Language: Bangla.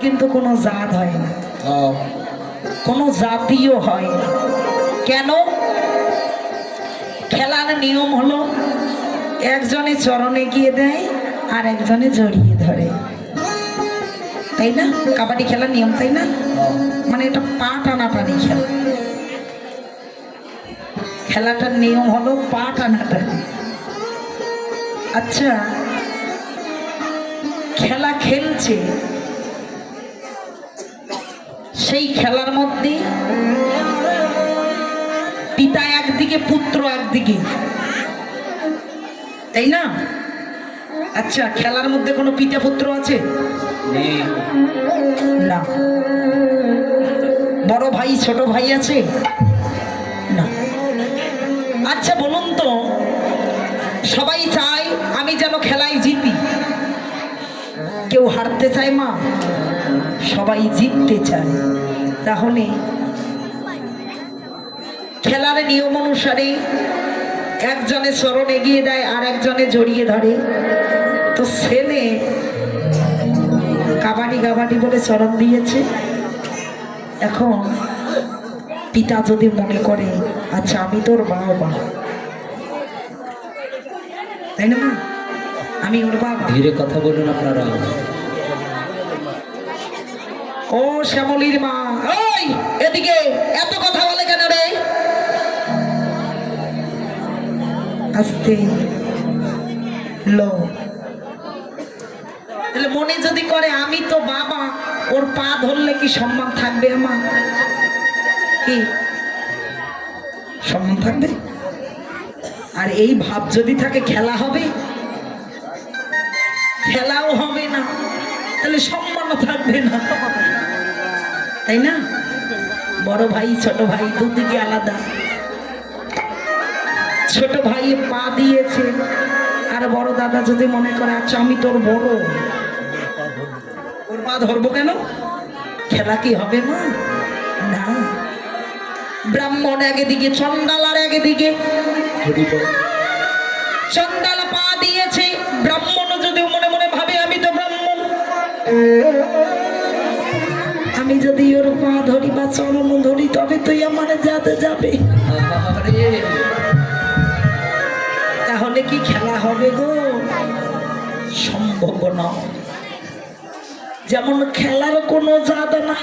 কিন্তু কোনো জাত হয় না, কোনো জাতীয় হয় না। কেন? খেলার নিয়ম হলো একজনে চরণে গিয়ে দেয় আর একজনে জড়িয়ে ধরে, তাই না? কাবাডি খেলার নিয়ম, তাই না? মানে এটা পা টানাটানি খেলা। খেলাটার নিয়ম হলো পা টানাটানি। আচ্ছা, খেলা খেলছে, সেই খেলার মধ্যে পিতা একদিকে পুত্র একদিকে, তাই না? আচ্ছা, খেলার মধ্যে কোনো পিতা পুত্র আছে না? বড় ভাই ছোট ভাই আছে না? আচ্ছা বলুন তো, সবাই চায় আমি যেন খেলায় জিতি, কেউ হারতে চায় মা? সবাই জিততে চায়। তাহলে খেলার নিয়ম অনুসারে একজনে চরণ এগিয়ে দেয় আর একজনে জড়িয়ে ধরে। তো ছেলে কাবাডি কাবাডি বলে চরণ দিয়েছে। এখন পিতা যদি মনে করে আচ্ছা আমি তোর বাবা, তাই না মা? আমি ওর বাবা। ধীরে কথা বলুন আপনারা। ও শ্যামলীর মা, ওই এদিকে এত কথা বলে কেন রে? আস্তে লো। তাহলে মনে যদি করে আমি তো বাবা, ওর পা ধরলে কি সম্মান থাকবে আমার? কি সম্মান থাকবে? আর এই ভাব যদি থাকে খেলা হবে? খেলাও হবে না, তাহলে সম্মানও থাকবে না, তাই না? বড় ভাই ছোট ভাই দুদিকে আলাদা। ছোট ভাই পা দিয়েছে আর বড় দাদা যদি মনে করে আচ্ছা আমি তোর বড়, ওর পা ধরবো কেন? খেলা কি হবে মা? না। ব্রাহ্মণ একদিকে, চন্ডাল আর একদিকে। চন্ডাল পা দিয়েছে, ব্রাহ্মণ যদি মনে মনে ভাবে আমি তো ব্রাহ্মণ, আমি যদি ওর পা ধরি বা চরণ ধরি তবে তুই আমার যাতে যাবে। তাহলে কি খেলা হবে গো? সম্ভব নয়। যেমন খেলার কোনো জাত না,